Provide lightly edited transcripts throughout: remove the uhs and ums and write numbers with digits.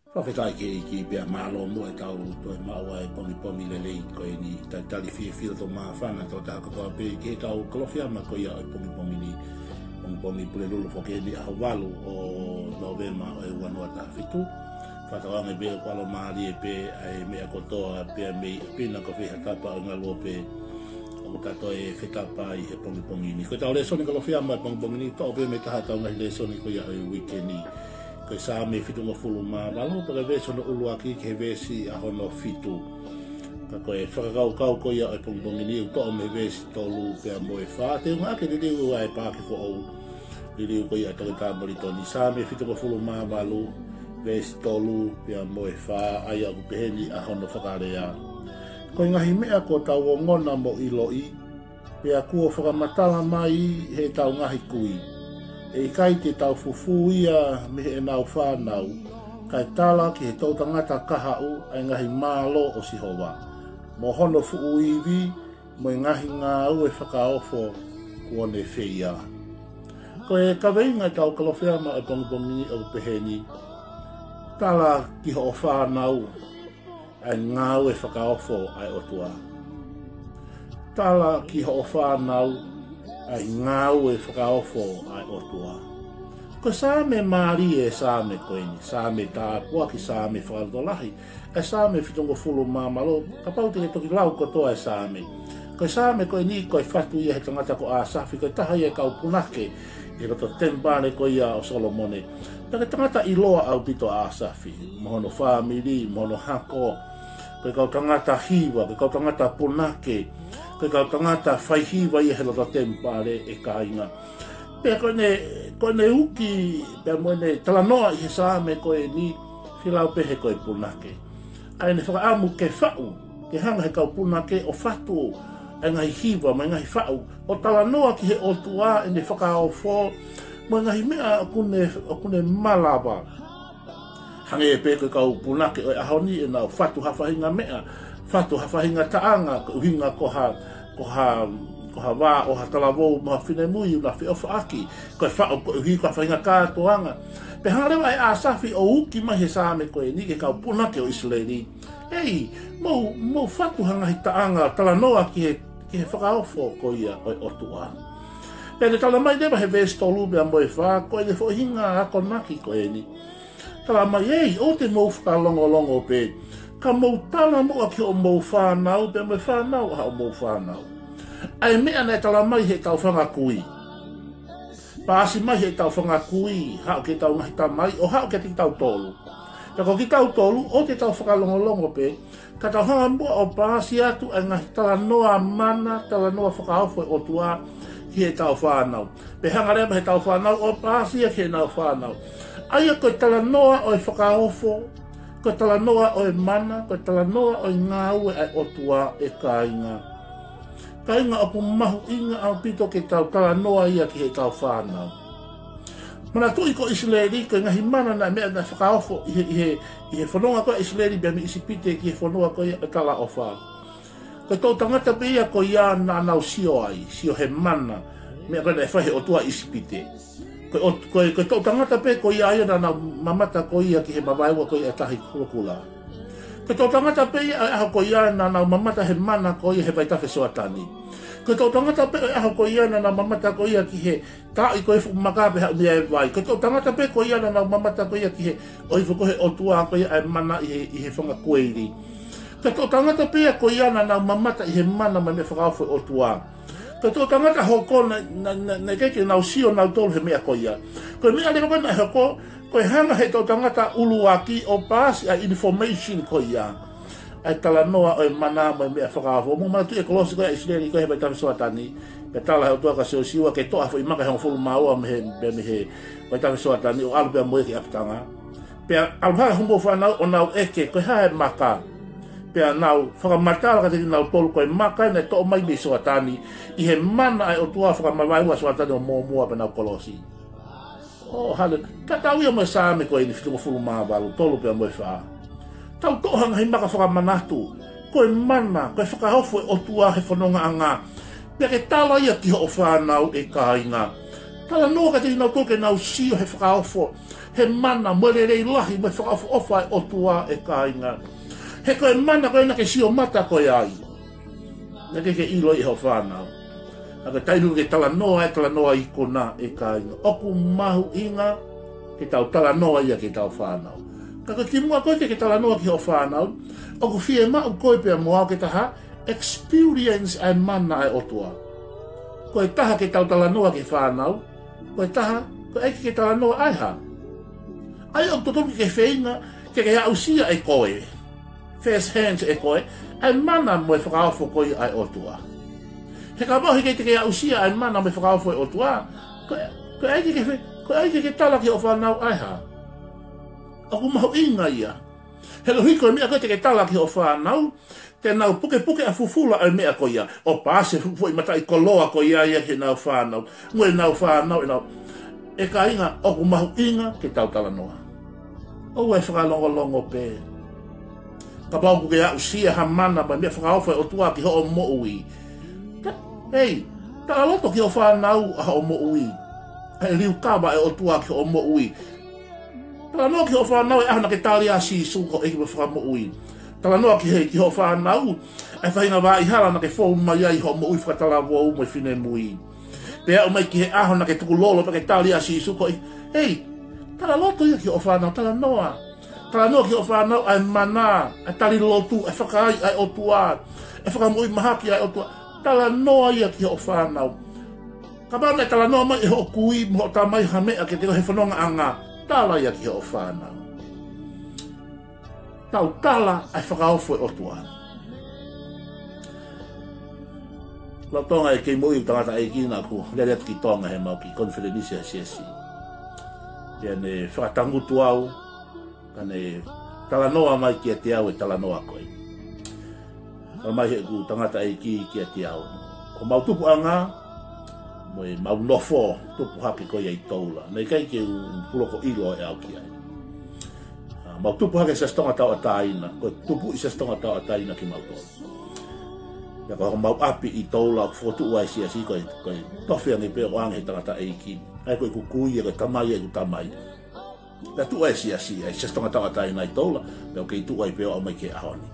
Whawhetai ki pia malo mua e tau toi maua e pomi le lei koe ni tali fia to maa whana tau taha katoa pe ke tau kolofiama koe ia e pomi ni pomi pule lulu whoke ni aho walu o novema o e wanua taha fitu whatawange bea kualo maari e pe ai mea kotoa pia mei pina ko whiha tapa o ngalua pe o katoa e whetapa i he pomi ni koe tau le soni kolofiama e pomi ni tau pe me taha tau ngahi le soni koe ia e weekend ni koe sa me fitu mo fulu ma walo pa vesi no ulu aki ke vesi a hono fitu ka koe whakakau koe ia e pomi ni u toa me vesi tolu pia mo e wha te unga ake ni liu ai pāki fo au ni liu koe ia toke tāmari toni sa me fitu mo fulu ma walo vesi tolu pia mo e wha ai aku peheni a hono whakarea koe ngahi mea ko tau o ngona mo ilo i pia kua whakamatala mai he tau ngahi kui e kai te tau fufu ia me e nau whanau, kai tala ki he tau tangata kahau ai ngahi mālo o sihowa. Mo hono fuu iwi, mo ngahi ngā au e whakaofo kua ne whia. Ko e kaweinga tau kalowhiama e pongi au peheni, tala ki ho whanau ai ngā au e whakaofo ai otua. Tala ki ho whanau ai ngau e whakaofo ai otua. Ko sa me maari e sa me koeni, sa me tāpua ki sa me whakatolahi, e sa me fitongo fulu mamalo, ka pau te toki lau kotoa e sa me. Ko sa me koeni koe whatu ia he tangata ko āsafi, koe taha ia kau punake, e roto tempane ko ia o Solomone. Taka tangata iloa au pito āsafi, mohono whamiri, mohono hako, koe kau tangata hiwa, koe kau tangata punake, koe kau tangata whaihiwa ia he loto tempare e kāinga. Pea koe ne uki, pea moene talanoa i he sāme koe ni whilau pehe koe punake. Ai ne whakaamu ke whau, ke hanga he kau punake o whatu e ngai hiwa, mai ngai whau. O talanoa ki he otua e ne whakaofo, mai ngai mea o kune malawa. Hange e pe koe kau punake o e ahoni e nau whatu hawhahinga mea. Whatu hawhahinga taanga, uhinga koha wā o hatalawou maha whine mui una whi ofa aki. Koe whao koe uhi koe whahinga kātoanga. Pe hangarewa e āsafi o uki mai he sāme koe ni ke kau punake o Israeli. Ei, mou whatu hangahi taanga talanoa ki he whakaofo ko ia o otua. Pene tala mai lewa he vesi tolu mea moe wha, koe ne whohinga ako naki koe ni. Tala mai, ei, o te mou whakalongo pe. Ka mou tala mua ki o mou whanau, pe mou whanau ha o mou whanau. Ai mea nei tala mai he tau whangakui. Paasi mai he tau whangakui, hao ke tau ngahi mai, o hao ke te tau tolu. Ka ko ki tau tolu, o te tau whakalongolongo pe, ka tau hanga mua o paasi atu ai ngahi tala noa mana, tala noa whakaofo o tua ki he tau whanau. Pe hanga rema he tau whanau, o paasi a ki he nau whanau. Ai a koe tala noa o e whakaofo, koe tala noa o e mana, koe tala noa o e ngāue ai o tua e kāinga. Kainga aku mahu inga au pito ke tau tala noa ia ki he tau whanau. Mana tui ko Israeli, koe ngahi mana na mea na whakaofo i he whanonga koe Israeli bea mi isi pite ki he whanonga koe e tala o wha. Koe tau tangata pe ia koe ia na nau sio ai, sio he mana, mea koe na e whahe o tua isi pite. Koe tau tangata pe koe ia na nau mamata koe ia ki he mawaiwa koe e tahi kurukula. Koe tau tangata pe ia aho koe ia na nau mamata he mana koe ia he vaitafe soatani. Koe tau tangata pe aho koe ia na nau mamata koe ia ki he tai koe fu makape hau mea e vai. Koe tau tangata pe koe ia na nau mamata koe ia ki he oifu koe o tua koe ia e mana i he whanga koeiri. Koe tau tangata pe koe ia na nau mamata i he mana mai me whakaofo o tua. Koe tau tangata hoko na keke nau sio nau tolu he mea koe ia. Koe mea lewa koe na hoko, koe hanga he tau tangata uluaki o paasi a information koe ia. Ai tala noa o e mana mai mea whakaafo. Mo mana tu e kolosi koe a Israeli koe he bai tawe soatani. Pe tala heo tua ka seo siwa ke toa fo i maka he ngofulu maua me he bai tawe soatani o alu pia moe ki apitanga. Pe aluhara humbo whanau o nau eke koe hae maka. Pe nau whakamatala ka te nau tolu koe maka na toa mai me soatani. I he mana ai o tua whakamawaiwa soatani o mua pe nau kolosi. Oh, hale, tatau ia mo sāme koe ni fitungo fulu māwalu, tolu pia moe whaa. Tau tohanga hi maka whakamanatu, koe mana, koe whakahofo e otua he whanonga anga. Pia ke tala ia ki ho o whanau e kāinga. Tala noa ka te inau toke nau sio he whakaofo. He mana mwere rei lahi me whakaofo ofa e otua e kāinga. He koe mana koe na ke sio mata koe ai. Na ke ilo i ho whanau. Aka tainu ke tala noa i kona e kāinga. Oku mahu inga ke tau tala noa ia ke tau whanau. Kaka ki mua koe ke tala noa ki ho whanau. Oku fie mau koe pia moao ke taha experience ai mana e otua. Koe taha ke tau tala noa ke whanau. Koe taha, koe eki ke tala noa ai ha. Ai o totoki ke whainga, ke ausia e koe. First hands e koe, ai mana mo e whakaofo koe ai otua. He ka mohi ke ausia ai mana mo e whakaofo e otua. Koe eki ke tala ke o whanau ai ha. Aku mahu inga ia. He lo hiko e mea koe te ke tala ke o whanau, te nau puke a fufula ai mea koe ia. O paase fufu i mata i koloa koe ia ke nau whanau. Mue nau whanau e nau. E ka inga, oku mahu inga ke tau tala noa. O e whakalongo pē. Ka pauku ke au sia ha mana mai mea whakaofa o tua ki ho o mo ui. Hei, ta aloto ki o whanau a ho o mo ui. Hei riu kama e o tua ki o mo ui. Ta noa ki o whanau e ahana ke tali a si suko e ki mo whakamo ui. Tala noa ki hei ki ho whanau, e whainga wā i hala na ke whou mai ai ho mo ui whakatala wau mo i whine mui. Pea o mai ki he aho na ke tuku lolo pa ke tali a si suko i. Hei, tala loto ia ki o whanau, tala noa. Tala noa ki o whanau ai mana, ai tali lotu, ai whakai ai o tua, ai whakamui mahaki ai o tua. Tala noa ia ki o whanau. Ka mana tala noa mai e ho kui, mo ta mai hamea ke te he whanonga anga. Tala ia ki o whanau. Tau tala ai whakaofo e otua. La tonga e kei mui tangata e kina ku lere atu ki tonga he mau ki konferenisi a siesi. Pia ne whakatangutu au, ka ne tala noa mai ki a te au e tala noa koe. Ka mai he ku tangata e ki a te au. Ko mau tupu anga, mo e mau nofo tupu haki koe i toula. Nei kai ke puloko ilo e au ki ai. Mau tupu hake sa stonga tau ataina, ko tupu isa stonga tau ataina ki mau tolu. Ya ko mau api i toula, ko fotu ua isi asi, ko tofi angi pe o angi tangata eiki. Ai ko i kukui, ko tamai e ku tamai. Ya tu ua isi asi, ai sa stonga tau ataina i toula, pe o kei tu ua i pe o mai ke ahoni.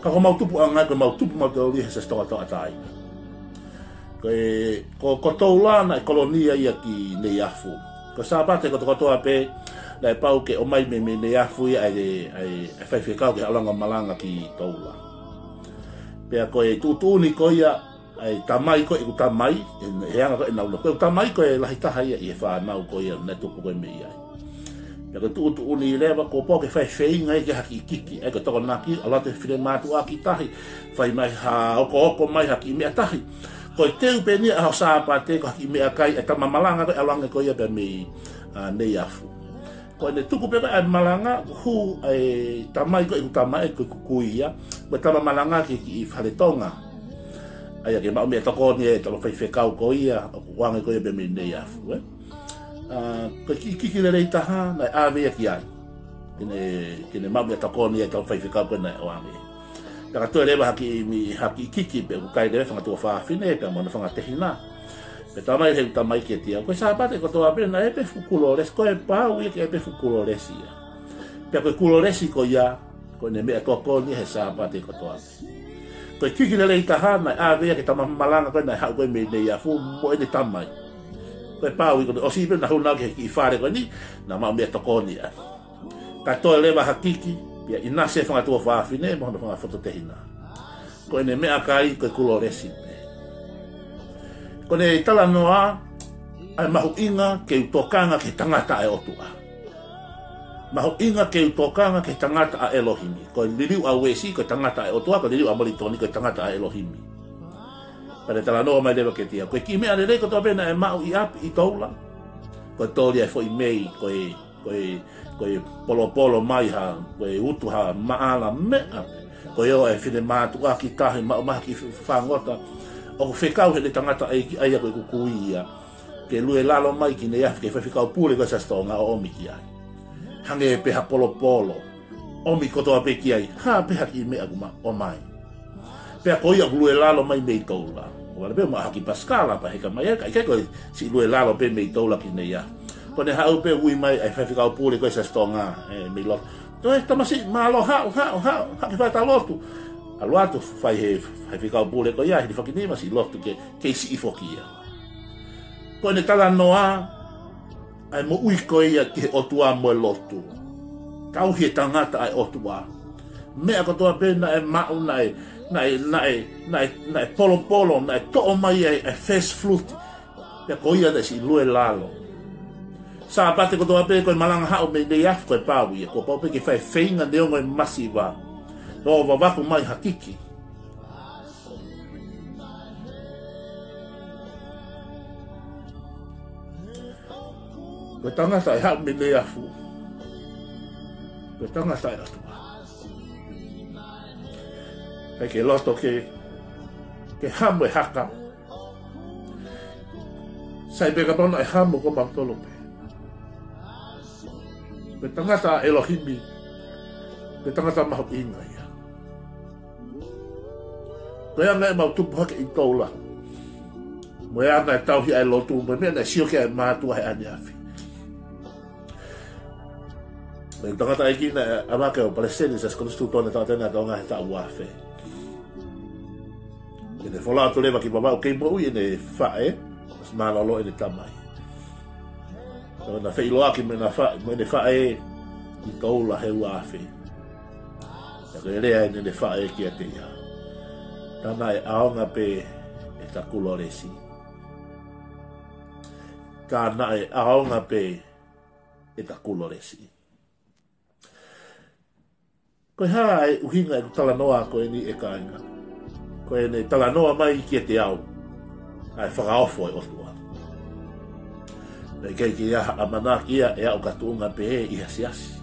Ka ko mau tupu anga, ko mau tupu mau tau liha sa stonga tau ataina. Ko toulana e kolonia ia ki Neiafu. Ko sabate ko tokotoa pe, lai pau ke o mai me ne afu ai fai kau ke alanga malanga ki toula. Pea ko e tutuni ko ia ai tamai ko e tamai e anga ko e nau ko tamai ko e lahi taha ia e fa nau ko ia na tupu ko me ia. Pea ko tutuni leva ko po ke fai ngai ke haki kiki e ko to naki ala te fire matu aki tahi fai mai ha oko mai haki me tahi. Ko te pe ni a sa pa te ko haki me kai e tamamalanga ko alanga ko ia be me nei afu. Ko ne tuku pe ai malanga hu ai tamai ko tamai ko kuia me tama malanga ki faletonga ai ke ma me toko ni to fai kau ko ia ko wanga ko be me nei afu ko ki le rei taha na ave ki ai kene ma me toko ni to fai kau ko na wanga ka to le ba haki kiki pe ko kai le fanga to fa fine pe mo na fanga tehina. Pe tamai he tamai ke tia. Ko sa pate ko to ape na epe fukulores ko e pa u ke epe fukulores ia. Pe ko kulores ko ia ko ne me to ko ni he sa pate ko to ape. Ko kiki le ta ha na ave ke tamama malanga ko na ha ko me ne ia fu mo e tamai. Ko pa u ko o si pe na hu na ke ki fare ko ni na ma me to ko ni ia. Ka to le ba hakiki pia ina se fanga to fa fine mo no fanga foto tehina. Ko ne me akai ko kulores. Ko ne tala noa ai mahu inga ke utokanga ke tangata e otua. Mahu inga ke utokanga ke tangata a Elohimi. Ko liliu a wesi ko tangata e otua, ko liliu a molitoni ko tangata a Elohimi. Pare tala noa mai lewa ke tia. Ko ki mea lele ko topena e mau i api i toula. Ko tori ai fo i mei ko polo mai ha, ko utu ha maala me api. Ko eo e fine mātu aki tahi maha ki whangota. O whekau he le tangata ai ako i kukuia. Ke lue lalo mai ki ne afi ke whekau pūle kwa sa stonga o omi ki ai. Hange e peha polo. Omi kotoa pe ki ai. Ha peha ki mea kuma o mai. Pea ko ia lue lalo mai mei toula. Wala be ma haki Pascal pa heka mai ka ko si lue lalo pe me tola ki nei ya. Ko ne hau pe ui mai ai fa fika pule ko sa stonga me lo. To e tamasi malo ha ki fa ta lotu. Alo atu fai he fika pule ko ya hi fa ki ni ma si lotu ke si ifokia. Ko ne tala noa ai mo ui ko ia ki otua mo lotu. Kau hi tangata ai otua. Me ako toa pena e mau nai polo nai to mai ai fast fruit. Pe ko ia si lue lalo. Sa pate ko toa pe ko malanga ha o me de af ko pawi ko pa pe ki fai feinga de o masiva. No va ko mai hakiki. Ko tanga sai ha me de afu. Ko tanga sai atua. Ke loto ke hamo e haka. Sai bega pona e hamo ko mantolo pe. Pe tangata Elohimi. Pe tangata mahu inga ia. Koe anga e mau tupu hake i toula. Moe anga e tauhi ai lotu. Moe mea na sio ke ai mātua he ane afi. Me tangata e kina amake o Palestini sa skolistu tone tātena taonga he tau wafe. Ene fola to leva ki baba o ke mo ene fae as malalo ene tamai. So na fe loaki me na fa me ne fae i toula he wafe. Ya ke rea ene fae ki ate ya. Tana e aonga pe e ta kuloresi. Tana e aonga pe e ta kuloresi. Ko ha e uhinga e tala noa ko eni e kainga. Ko e tala noa mai ki te au. Ai whakaofo e otua. Nei kei ki ia amana ki ia e au katunga pe e iha siasi.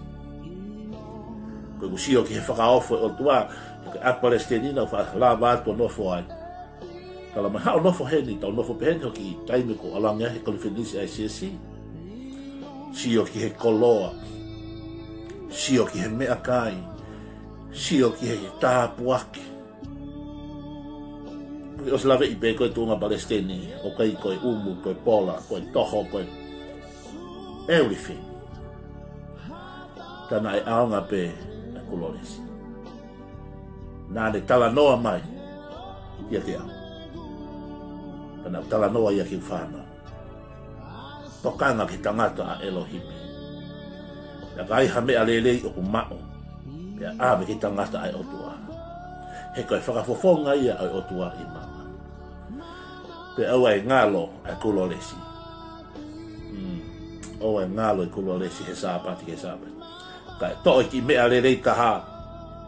Ko usio ki he whakaofo e otua. Ko a Palestinina la vātua nofo ai. Tala mai hao nofo heni, tau nofo pe heni hoki taime ko alanga he konfenisi ai siasi. Sio ki he koloa. Sio ki he mea kai. Sio ki he tāpuake. O se lave i pe koe tunga Palestini, o kai koe umu, koe pola, koe toho, koe everything. Tana e aonga pe e kuloresi. Nāne tala noa mai, ia te au. Tana tala noa ia ki whāna. Tokanga ki tangata a Elohimi. Ia kai hamea lelei o kumao. Ia ame ki tangata ai otua. He koe whakafofonga ia ai otua i mama. Pe au ai ngalo ai kuloresi. Au ai ngalo ai kuloresi he sāpati he sāpati. Kai toi ki mea lelei taha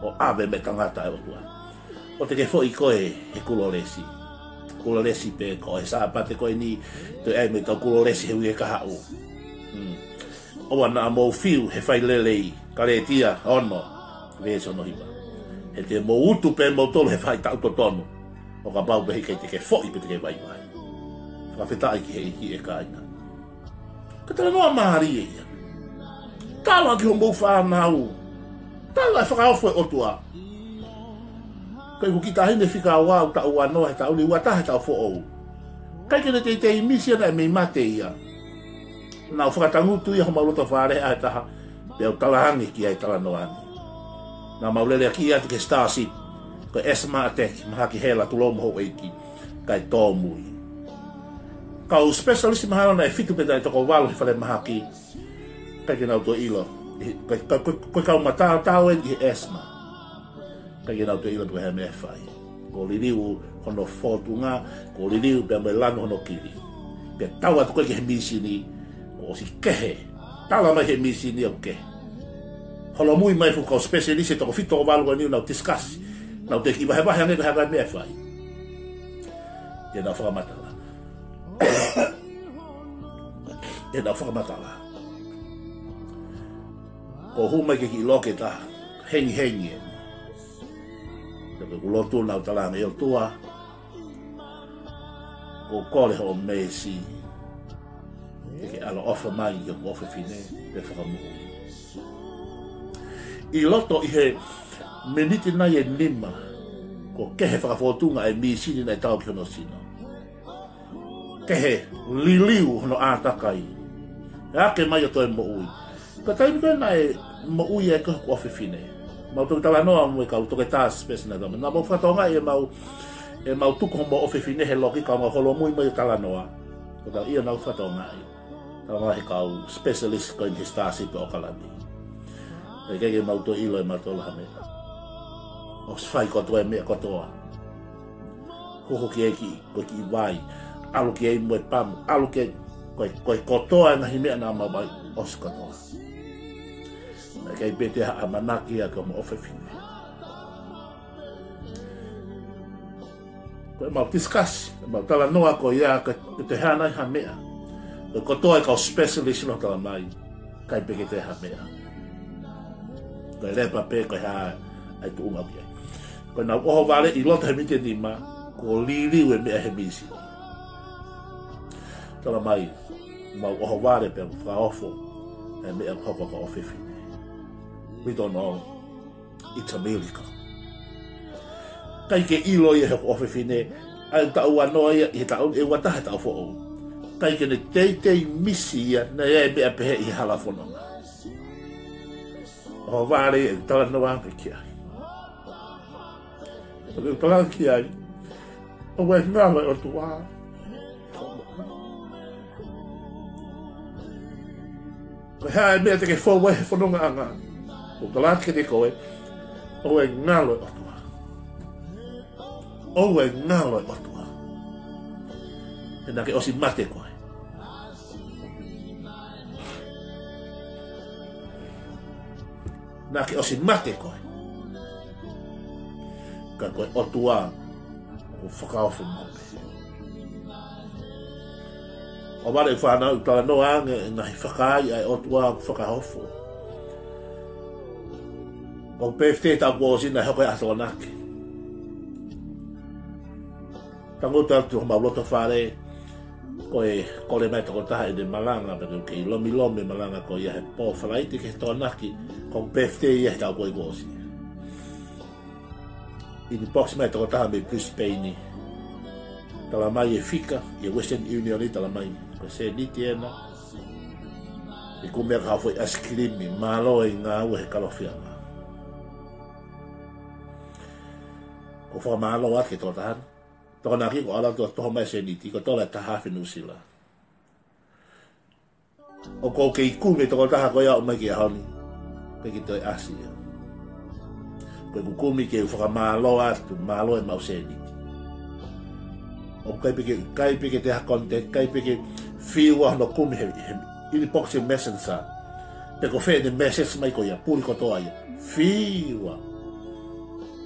o ave me tangata ai otua. O te ke fo i koe he kuloresi. Kuloresi pe koe sāpati koe ni te ai me tau kuloresi he ue kahau. O ana mo fiu he whai lelei kare tia ono. Veso no hiba. He te mo utu pe mo tolo he whai tau tonu. O ka pau pehi kei te ke fōi pe te ke vai vai. Whawhetai ki he iki e kāina. Ka tala noa mahari e ia. Tala ki ho mou whānau. Tala e whakaofo e otua. Kai ku ki tahine whika wā u tau anoa he tau li ua tahe tau fo ou. Kai kene te imisi ana e mei mate ia. Nā u whakatangutu ia ho maurota whare a taha. Pe au talahangi ki ai tala noa ani. Nā maulele aki ia te ke Starship. Ko Esma Attack, maha ki hela tu lomo ho eiki. Kai tōmui. Kau specialist maha ona e fitu peta e toko walo he whale maha ki. Kai ke nau to ilo. Koe kau matao tau e ki Esma. Kai ke nau to ilo pe he mea whai. Ko liriu hono whotunga. Ko liriu pe me lano hono kiri. Pe tau atu koe ke he misini. Ko si kehe. Tala mai he misini o kehe. Holo mui mai fu ko specialist e toko fito o walo ni nau discuss. Nau te ki wahe ange ka haka mea whai. E nau whakamatala. E nau whakamatala. Ko hu mai ke ki loke ta hengi e. Te pe kulotu nau talanga eo tua. Ko kore ho mesi. E ke alo ofa mai i o ofa fine. Pe whakamuhu. I loto i he meniti nai e nima ko kehe whakafotunga e misini nei tau ki hono sino. Kehe liliu no atakai. Ya ke mai to mo ui. Ka tai ko na mo ui e ko ofifine. Mau tu tala no mo ka to ke tas pes na na mo fatonga e mau tu ko mo ofifine he loki ka mo holo mo tala no. Ko ta ia na fatonga ai. Ta ma he ka specialist ko in stasi pe o kalani. E ke mau to ilo e mau to la me. O sfai ko to e me ko to. Ko ki ko ki vai. Alu ki ai mo pam, alu ki koi kotoa na hime na mabai os kotoa. Na kai bete a manaki a como ofefine. Ko mau discuss, mau tala noa ko ia ka te hana hamea. Ko kotoa ka specialist no tala mai. Kai bete te hamea. Ko lepa pe ko ha ai tu uma kia. Ko na o vale I lota hemite ni ma ko lili we me hemisi. Tala mai mau o ware pe fraofo e me el hoko ko ofifine. We don't know. It's America. Kai ke ilo ye ho ofifine ai ta ua no ye ta e wa ta ta fo. Kai ke ne te misi na ye be pe I hala fono. O ware tala no wa ke ai. O tala ki ai. O we na o tua. Ko ha me te ke fo we fo no nga. O tala ke te koe. O we ngalo o tua. O we ngalo o tua. E na ke o si mate koe. Na ke o si mate koe. Ka koe o tua o whakao fo mo. O wale whanau tala no ange na hi whakai ai o tua whakahofo. O pefte ta kuosi na hoko e ato anake. Tango tu mauloto whare koe kore mai toko taha de malanga pero ke lomi malanga ko ia he po whalaiti ke to anaki ko pefte ia he tau koe kuosi. Ini box mai toko taha me Brisbane. Tala mai e fika e Western Union I tala mai. Ko se ni tiena. E ku mea ka foi askrimi malo I ngā ue he kalofianga. Ko wha malo ake tō tahan. Tō naki ko ala tō toho mai se ni ti ko tōla taha whinu sila. O ko ke I kume tō taha ko ia o mai ki a honi. Pe ki tō Asia. Ko ku kumi ke wha malo atu malo e mau se ni ti. O kai peke te hakonte, kai peke whiua no kumi he ili poksi messenger. Pe ko whee ne message mai ko ia, puri ko toa ia. Whiua.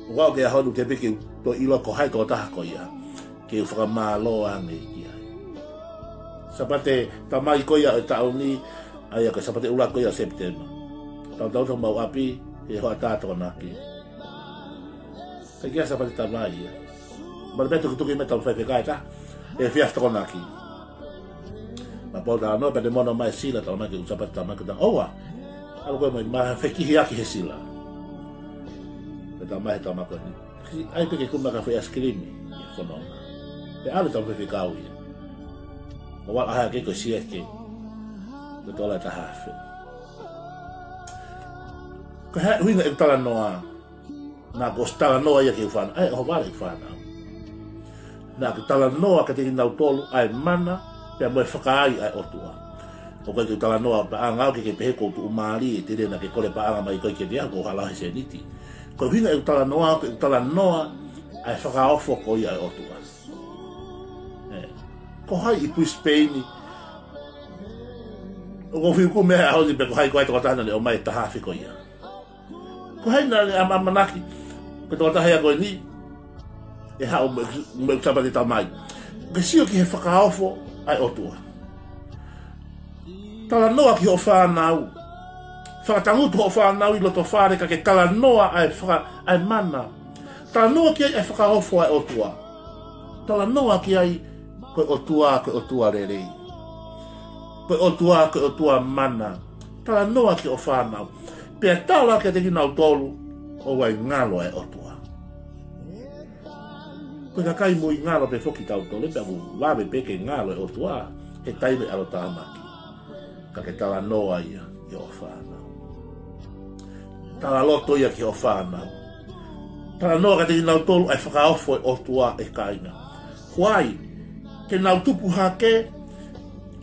O wao ke ahonu te peke to ilo ko hai ko taha ko ia. Ke whakamalo ange ki ai. Sapate tamai ko ia e tau ni, ai ka sapate ula ko ia September. Tau to mau api, he hoa tātua naki. Kai kia sapate tamai ia. Ma beto que tu que meta o fefe kai ta e fiasta con aqui ma porta no per de mono mai sila ta ma que usa para ta ma que da oa algo mai ma feki hiaki he sila ta ma ta ma ko ni ai pe que kuma ka foi ascrimi e fono e ale ta fefe kai o wa ha que si es que de toda ta hafe ko ha winga e tala noa na gostala noa ia que fan ai o vale fan na ke tala noa ka te nau tolu ai mana pe mo whakai ai otua. O kai ke tala noa pa anga ke pehe ko tu umari e te rena ke kore pa anga mai kai ke dia ko hala he se niti. Ko hinga e tala noa ai whakaofo ko ai otua. Ko hai I Brisbane o ko whiu me a honi pe ko hai ko ai toko tana le o mai tahafi ko ia. Ko hai na le amanaki ko toko taha ia ko ni e hao me utapa te tamai. Ke sio ki he whakaofo ai otua. Tala noa ki ho whanau. Whakatangutu ho whanau I loto whare ka ke tala noa ai mana. Tala noa ki ai whakaofo ai otua. Tala noa ki ai koe otua rerei. Koe otua mana. Tala noa ki o whanau. Pea tala ki te ki nau tolu o wai ngalo ai otua. Ko Pe kakai mo ngalo pe foki tau tole pe aku lawe pe ke ngalo o tua he taime alo tamaki. Ka ke tala noa ia ki o whanau. Tala loto ia ki o whanau. Tala noa ka te nau tolu ai whakaofo o tua e kainga. Huai, ke nau tupu hake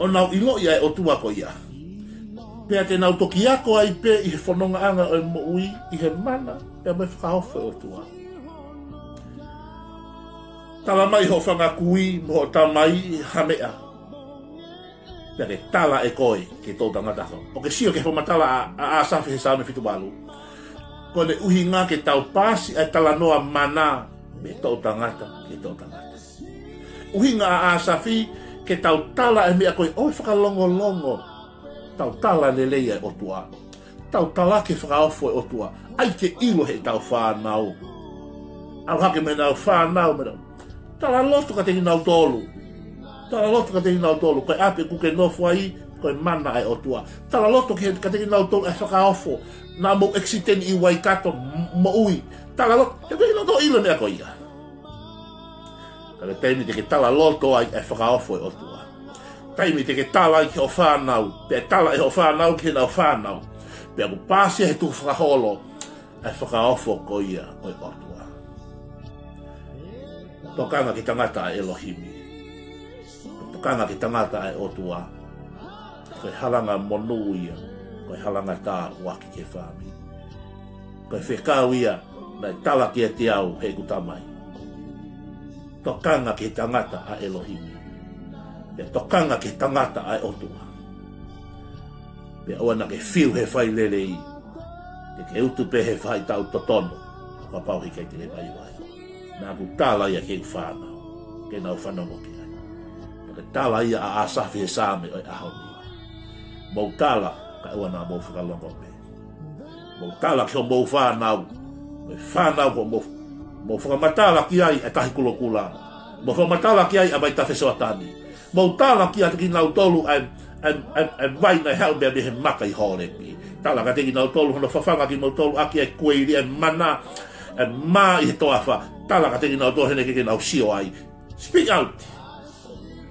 o nau ilo ia e o tua ko ia. Pea te nau toki ako ai pe i he whanonga anga o mo ui i he mana pea mai whakaofo o tua. Tala mai ho whanga kui mo ho tamai hamea. Pea ke tala e koe ke tō tangata ho. O ke sio ke whamatala a asafi he sāme fitu balu. Ko ne uhi ngā ke tau pāsi ai tala noa mana me tō tangata ke tō tangata. Uhi ngā a asafi ke tau tala e mea koe oi whakalongo longo. Tau tala ne leia o tua. Tau tala ke whakaofo o tua. Ai ke ilo he tau whānau. Au hake me nau whānau me nau. Tala loto ka te nau tolu. Tala loto ka te nau tolu. Koe ape kuke nofu ai, koe mana ai o tua. Tala loto ka te nau tolu e whakaofo. Nā mo exiten i Waikato mo ui. Tala loto, he koe nau tolu ilo mea koe ia. Kare teimi te ke tala loto ai e whakaofo e o tua. Teimi te ke tala i ki o whanau. Pea tala i o whanau ki nau whanau. Pea ku pāsia he tu whakaholo e whakaofo koe ia o tua. Tokanga ki tangata e Elohimi. Tokanga ki tangata e Otua. Koe halanga monuia. Koe halanga tā waki ke whāmi. Koe whekau ia na tala ki e te au he kutamai. Tokanga ki tangata a Elohimi. E tokanga ki tangata a Otua. Pe oana ke whiu he whai lele i. Ke utupe he whai tau totono. Ka pauhi kei te he mai wai. Nā ku tāla ia ke whānau, ke nau whanongo ki ai. Ke tāla ia a asafi he sāme o i ahoni. Mau tāla ka ua nā mau whakalongo me. Mau tāla ki o mau whānau, o i whānau ko mau whakamatala ki ai e tahi kulo kula. Mau whakamatala ki ai a mai tawhesoa tani. Mau tāla ki ai ki nau tolu ai vai nei hau mea me he maka i hōre ki. Tāla ka te ki nau tolu hono whawhanga ki mau tolu aki ai kueiri ai mana e mā i he toa wha. Tala ka te nau tō hene ke nau sio ai. Speak out.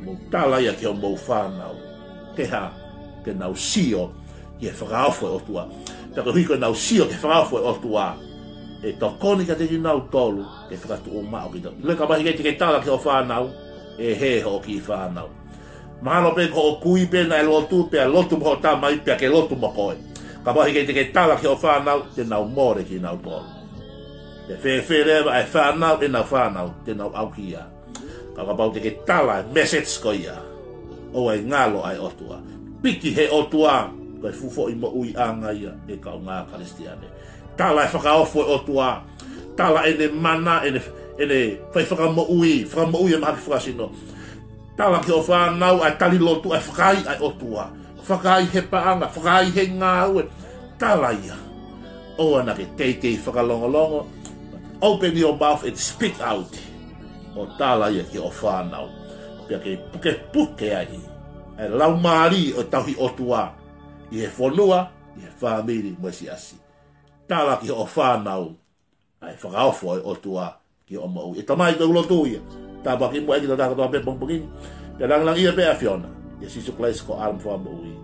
Mo tala ia ke o mou whānau. Ke ha, ke nau sio i he whakaofo o tua. Te ko hiko nau sio ke whakaofo o tua. E tō koni ka te nau tōlu ke whakatu o mao ki tō. Le ka mahi kei te ke tala ke o whānau. E he ho ki whānau. Mahalo pe ko o kui pe na e lotu pe a lotu mo tā mai pe a ke lotu mo koe. Ka mahi kei te ke tala ke o whānau te nau more ki nau tōlu. Te whewhere e whanau e nau whanau, te nau aukia. Ka kapau te ke tala e message ko ia. O ai ngalo ai otua. Piki he otua, koe fufo i mo ui anga ia e kau ngā karistiane. Tala e whakaofo e otua. Tala e ne mana, e ne whai whakamo ui e mahaki whakasino. Tala ki o whanau ai tali lotu ai whakai ai otua. Whakai he paanga, whakai he ngā ue. Tala ia. O ana ke teitei whakalongolongo. Open your mouth and speak out. O tala ia ki o whanau. Pea ke puke ai. E lau maari o tauhi otua. I he whanua, i he whamiri mwesi asi. Tala ki o whanau. Ai whakaofo e otua ki o mau. E tamai tau lotu ia. Tāpaki mua eki ta tākatoa pe pongpongini. Pea lang ia pe a Fiona. Ia sisu klais ko alam wha mau i.